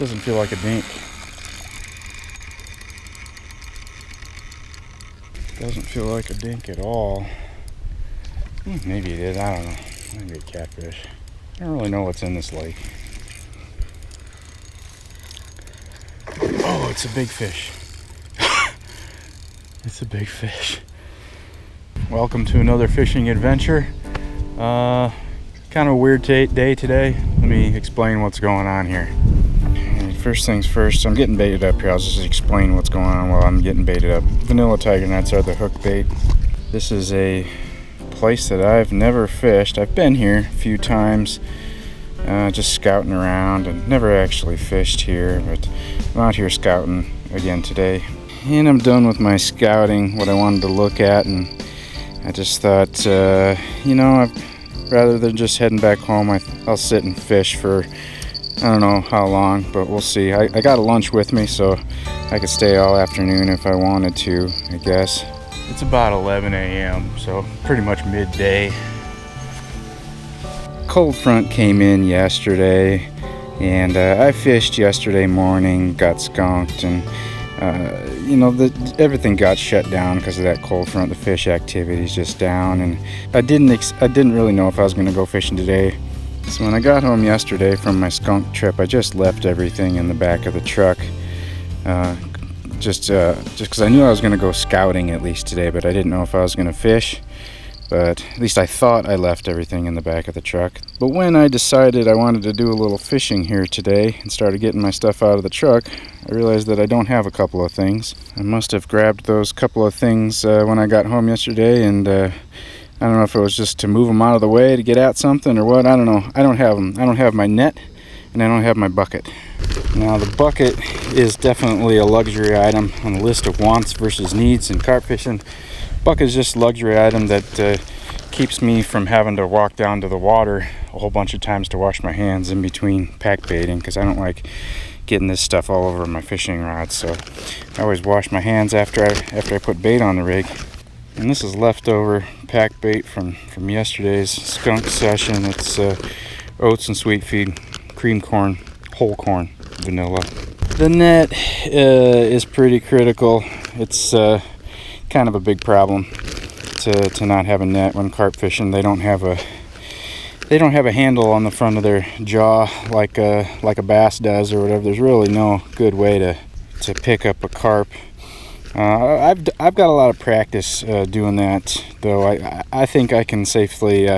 Doesn't feel like a dink. Doesn't feel like a dink at all. Maybe it is, I don't know. Maybe a catfish. I don't really know what's in this lake. Oh, it's a big fish. It's a big fish. Welcome to another fishing adventure. Kind of a weird day today. Let me explain what's going on here. First things first, I'm getting baited up here. I'll just explain what's going on while I'm getting baited up. Vanilla tiger nets are the hook bait. This is a place that I've never fished. I've been here a few times, just scouting around, and never actually fished here, but I'm out here scouting again today. And I'm done with my scouting, what I wanted to look at, and I just thought, you know, rather than just heading back home, I'll sit and fish for I don't know how long, but we'll see. I got a lunch with me, so I could stay all afternoon if I wanted to, I guess. It's about 11 a.m., so pretty much midday. Cold front came in yesterday, and I fished yesterday morning, got skunked, and you know, everything got shut down because of that cold front. The fish activity's just down, and I didn't really know if I was going to go fishing today. So when I got home yesterday from my skunk trip, I just left everything in the back of the truck, just because I knew I was going to go scouting at least today, but I didn't know if I was going to fish. But at least I thought I left everything in the back of the truck. But when I decided I wanted to do a little fishing here today and started getting my stuff out of the truck, I realized that I don't have a couple of things. I must have grabbed those couple of things when I got home yesterday, and I don't know if it was just to move them out of the way to get at something or what. I don't know. I don't have them. I don't have my net, and I don't have my bucket. Now, the bucket is definitely a luxury item on the list of wants versus needs in carp fishing. Bucket is just a luxury item that keeps me from having to walk down to the water a whole bunch of times to wash my hands in between pack baiting, because I don't like getting this stuff all over my fishing rods. So I always wash my hands after I put bait on the rig. And this is leftover pack bait from yesterday's skunk session. It's oats and sweet feed, cream corn, whole corn, vanilla. The net is pretty critical. It's kind of a big problem to not have a net when carp fishing. They don't have a handle on the front of their jaw like a bass does or whatever. There's really no good way to pick up a carp. I've got a lot of practice doing that, though. I think I can safely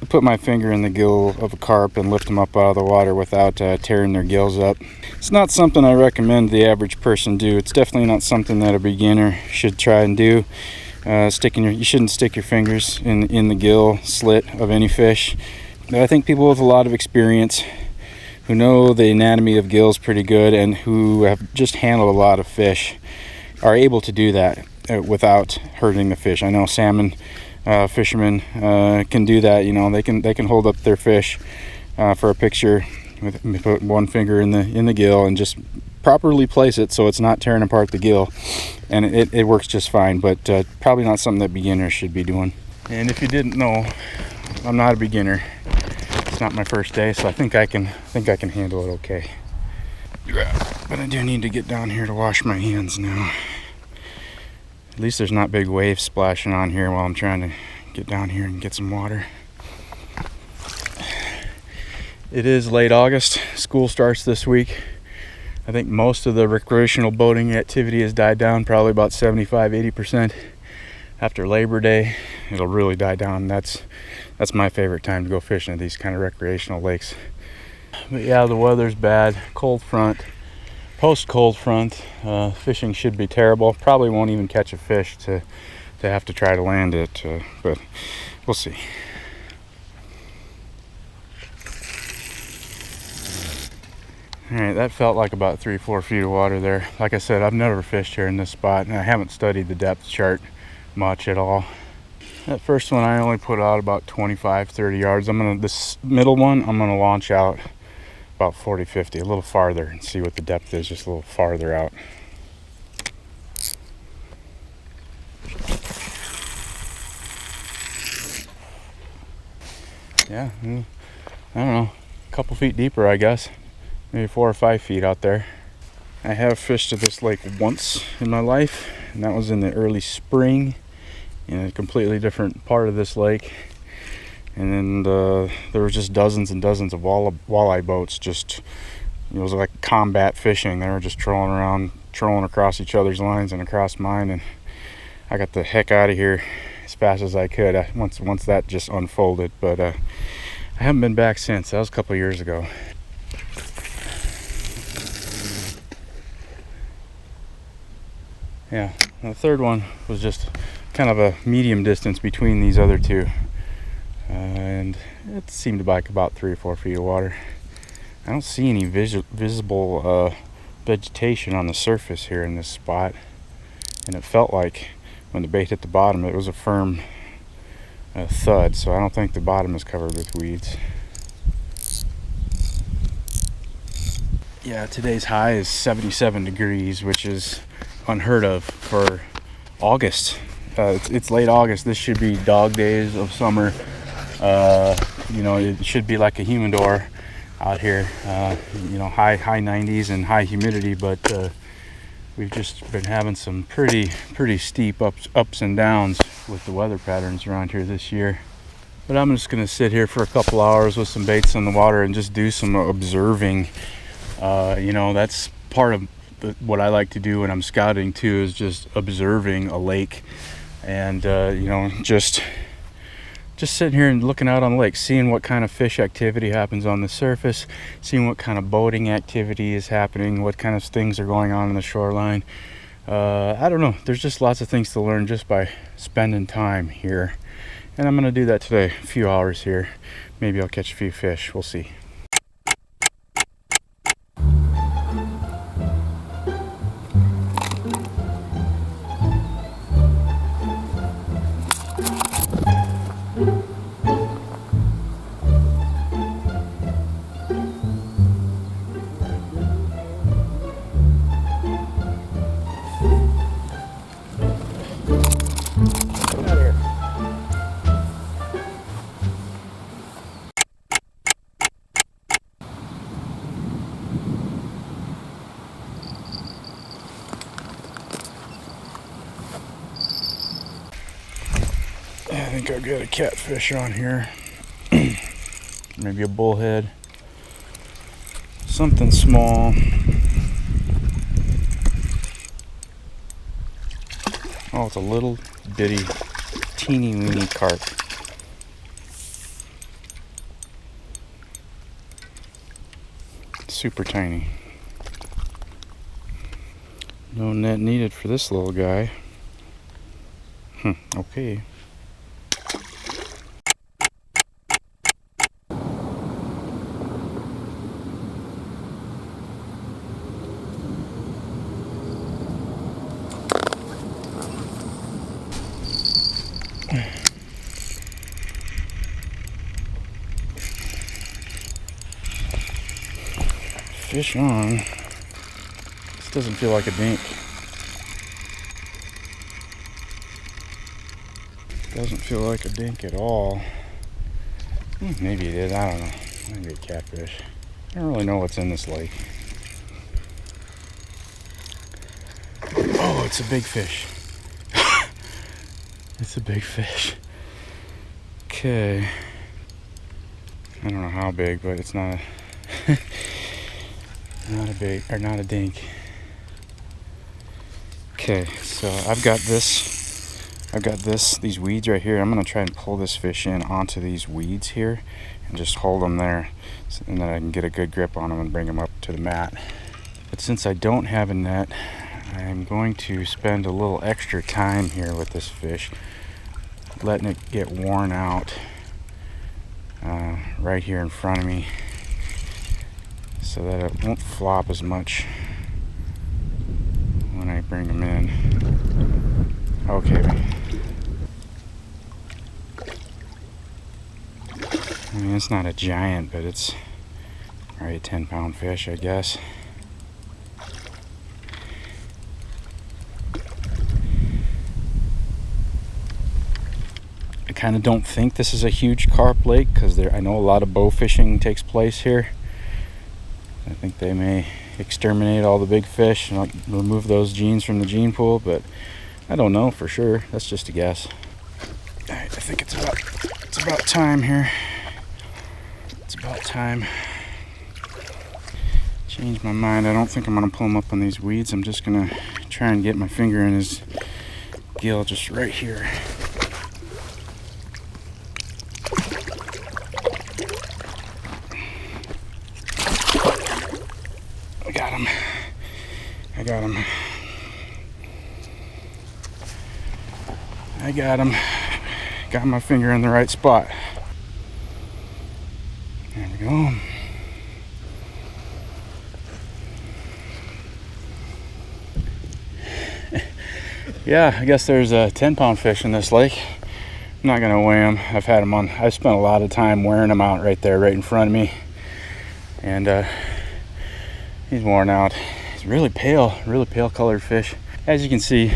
put my finger in the gill of a carp and lift them up out of the water without tearing their gills up. It's not something I recommend the average person do. It's definitely not something that a beginner should try and do. You shouldn't stick your fingers in the gill slit of any fish. But I think people with a lot of experience, who know the anatomy of gills pretty good and who have just handled a lot of fish, are able to do that without hurting the fish. I know salmon fishermen can do that. You know, they can hold up their fish for a picture with put one finger in the gill and just properly place it so it's not tearing apart the gill, and it works just fine. But probably not something that beginners should be doing. And if you didn't know, I'm not a beginner. It's not my first day, so I think I can handle it okay. But I do need to get down here to wash my hands now. At least there's not big waves splashing on here while I'm trying to get down here and get some water. It is late August. School starts this week. I think most of the recreational boating activity has died down, probably about 75-80%. After Labor Day, it'll really die down. That's my favorite time to go fishing at these kind of recreational lakes. But yeah, the weather's bad. Cold front. Post-cold front, fishing should be terrible. Probably won't even catch a fish to have to try to land it, but we'll see. Alright, that felt like about 3-4 feet of water there. Like I said, I've never fished here in this spot, and I haven't studied the depth chart much at all. That first one I only put out about 25-30 yards. This middle one, I'm gonna launch out about 40-50, a little farther, and see what the depth is just a little farther out. Yeah, I don't know, a couple feet deeper, I guess. maybe 4 or 5 feet out there. I have fished at this lake once in my life, and that was in the early spring in a completely different part of this lake. And then there were just dozens and dozens of walleye boats. Just, it was like combat fishing. They were just trolling across each other's lines and across mine, and I got the heck out of here as fast as I could once that just unfolded. But I haven't been back since. That was a couple years ago. Yeah, the third one was just kind of a medium distance between these other two, and it seemed like about 3 or 4 feet of water. I don't see any visible vegetation on the surface here in this spot, and it felt like when the bait hit the bottom it was a firm thud, so I don't think the bottom is covered with weeds. Yeah, today's high is 77 degrees, which is unheard of for August. It's late August. This should be dog days of summer. You know, it should be like a humidor out here. You know, high 90s and high humidity, but we've just been having some pretty steep ups and downs with the weather patterns around here this year. But I'm just gonna sit here for a couple hours with some baits in the water and just do some observing. You know, that's part of what I like to do when I'm scouting too, is just observing a lake, and you know, just sitting here and looking out on the lake, seeing what kind of fish activity happens on the surface, seeing what kind of boating activity is happening, what kind of things are going on the shoreline. I don't know, there's just lots of things to learn just by spending time here, and I'm gonna do that today. A few hours here, maybe I'll catch a few fish, we'll see. I think I've got a catfish on here. Maybe a bullhead. Something small. Oh, it's a little bitty, teeny weeny carp. Super tiny. No net needed for this little guy. Okay. Fish on. This doesn't feel like a dink. Doesn't feel like a dink at all. Maybe it is, I don't know. Maybe a catfish. I don't really know what's in this lake. Oh, it's a big fish. It's a big fish. Okay. I don't know how big, but it's not a not a dink. Okay, so I've got these weeds right here. I'm gonna try and pull this fish in onto these weeds here and just hold them there, and then I can get a good grip on them and bring them up to the mat. But since I don't have a net, I'm going to spend a little extra time here with this fish, letting it get worn out right here in front of me, so that it won't flop as much when I bring them in. Okay. I mean, it's not a giant, but it's probably a 10-pound fish, I guess. I kind of don't think this is a huge carp lake, because I know a lot of bow fishing takes place here. I think they may exterminate all the big fish and remove those genes from the gene pool, but I don't know for sure. That's just a guess. All right, I think it's about time here. It's about time. Changed my mind. I don't think I'm gonna pull him up on these weeds. I'm just gonna try and get my finger in his gill just right here. I got him. I got him. I got him. Got my finger in the right spot. There we go. Yeah, I guess there's a 10-pound fish in this lake. I'm not gonna weigh him. I've had him on. I've spent a lot of time wearing him out right there, right in front of me, and he's worn out. He's really pale colored fish. As you can see,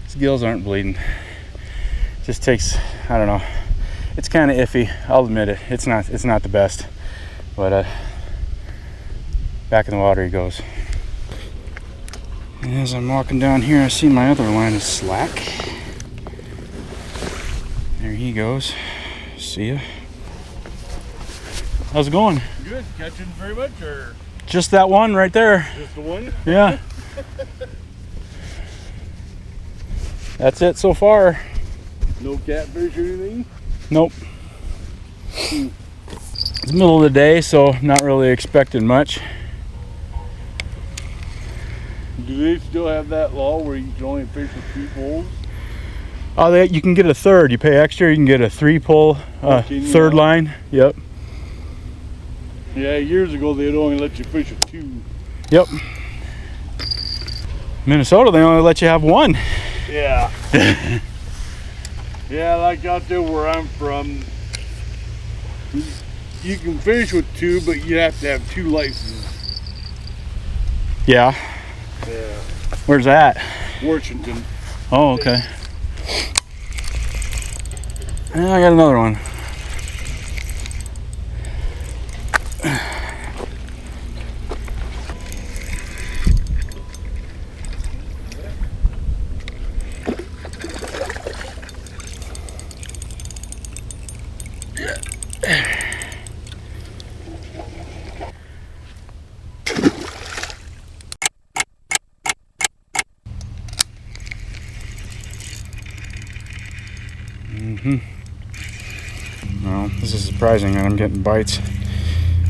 his gills aren't bleeding. Just takes, I don't know. It's kind of iffy. I'll admit it. It's not the best, but back in the water he goes. And as I'm walking down here, I see my other line is slack. There he goes. See ya. How's it going? Good. Catching very much, or just that one right there? just the one? Yeah. That's it so far. No catfish or anything? Nope. It's the middle of the day, so not really expecting much. Do they still have that law where you can only fish with 2 poles? Oh, you can get a third. You pay extra, you can get a 3-pole third line. Yep. Yeah, years ago they'd only let you fish with 2. Yep. Minnesota, they only let you have 1. Yeah. Yeah, like out there where I'm from, you can fish with 2, but you have to have 2 licenses. Yeah. Yeah. Where's that? Washington. Oh, okay. And I got another one. Well, this is surprising that I'm getting bites.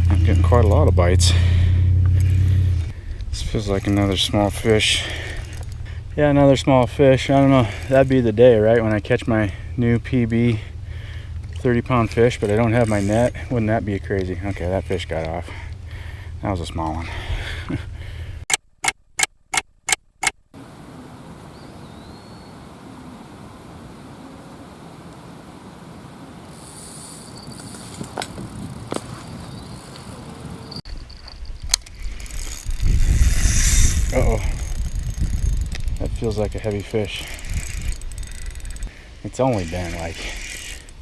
I'm getting quite a lot of bites. This feels like another small fish. Yeah, another small fish. I don't know. That'd be the day, right? When I catch my new PB 30-pound fish, but I don't have my net. Wouldn't that be crazy? Okay, that fish got off. That was a small one. Uh-oh. That feels like a heavy fish. It's only been like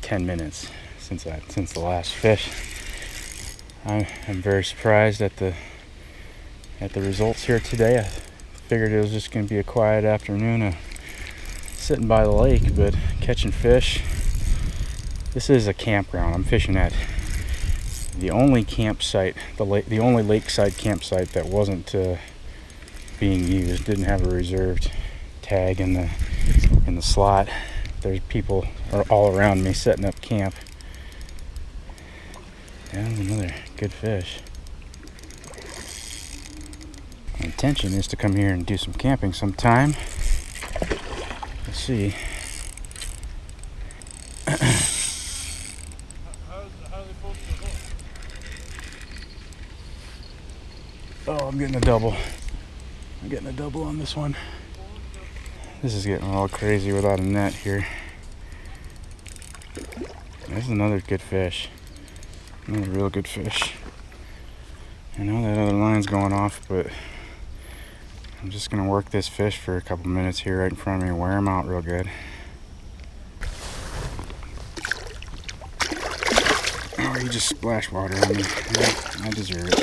10 minutes since the last fish. I'm very surprised at the results here today. I figured it was just going to be a quiet afternoon of sitting by the lake, but catching fish. This is a campground. I'm fishing at the only campsite, the only lakeside campsite that wasn't being used. Didn't have a reserved tag in the slot. There's people are all around me setting up camp. Yeah, another good fish. My intention is to come here and do some camping sometime. Let's see. Oh, I'm getting a double. I'm getting a double on this one. This is getting all crazy without a net here. There's another good fish. Another real good fish. I know that other line's going off, but I'm just gonna work this fish for a couple minutes here right in front of me and wear him out real good. How are he just splashed water on me. I deserve it.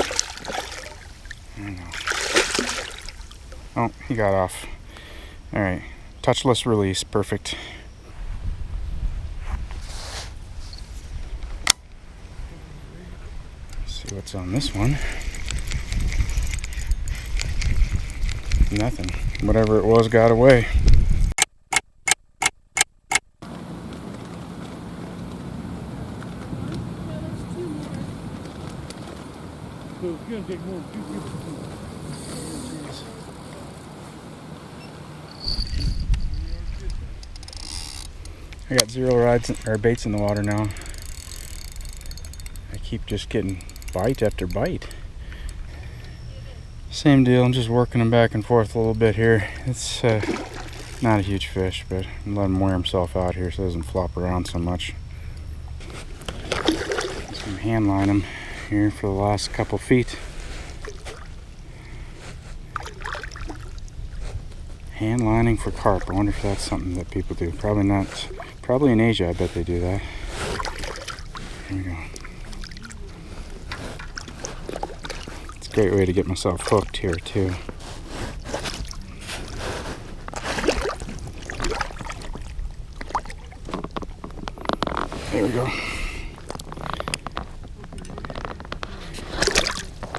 I don't know. Oh, he got off. Alright, touchless release, perfect. Let's see what's on this one. Nothing. Whatever it was got away. So it's gonna take more than 2 people. I got 0 rods or baits in the water now. I keep just getting bite after bite. Same deal, I'm just working him back and forth a little bit here. It's not a huge fish, but I'm letting him wear himself out here so he doesn't flop around so much. So I'm hand line him here for the last couple feet. Hand lining for carp. I wonder if that's something that people do. Probably not. Probably in Asia, I bet they do that. Here we go. It's a great way to get myself hooked here too. There we go.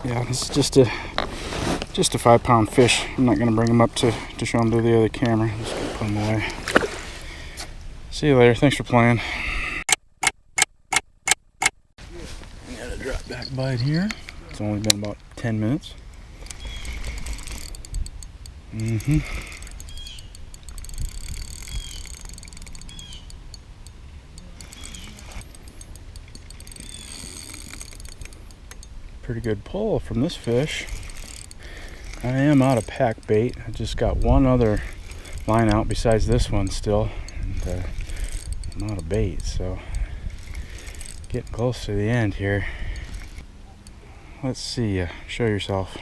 Yeah, this is just a 5-pound fish. I'm not gonna bring him up to show him to the other camera. I'm just gonna put him away. See you later. Thanks for playing. Got a drop back bite here. It's only been about 10 minutes. Pretty good pull from this fish. I am out of pack bait. I just got one other line out besides this one still, and I'm out of bait, so getting close to the end here. Let's see, show yourself.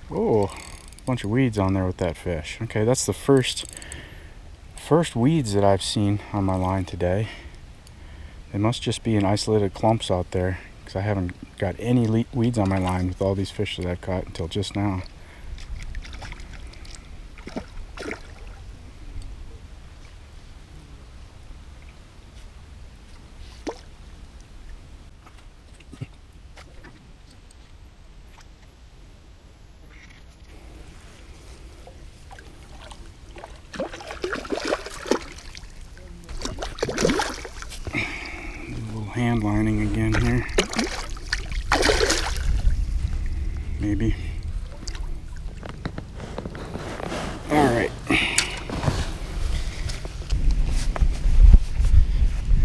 Oh, a bunch of weeds on there with that fish. Okay, that's the first weeds that I've seen on my line today. They must just be in isolated clumps out there, because I haven't got any weeds on my line with all these fish that I've caught until just now. Hand lining again here. Maybe. All right.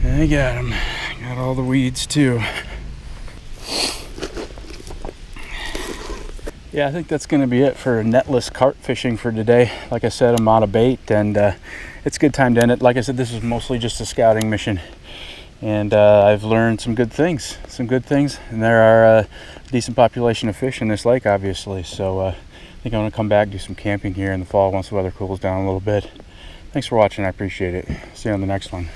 I got him. Got all the weeds too. Yeah, I think that's going to be it for netless carp fishing for today. Like I said, I'm out of bait, and it's a good time to end it. Like I said, this is mostly just a scouting mission. And I've learned some good things, and there are a decent population of fish in this lake, obviously. So I think I'm gonna come back, do some camping here in the fall once the weather cools down a little bit. Thanks for watching, I appreciate it. See you on the next one.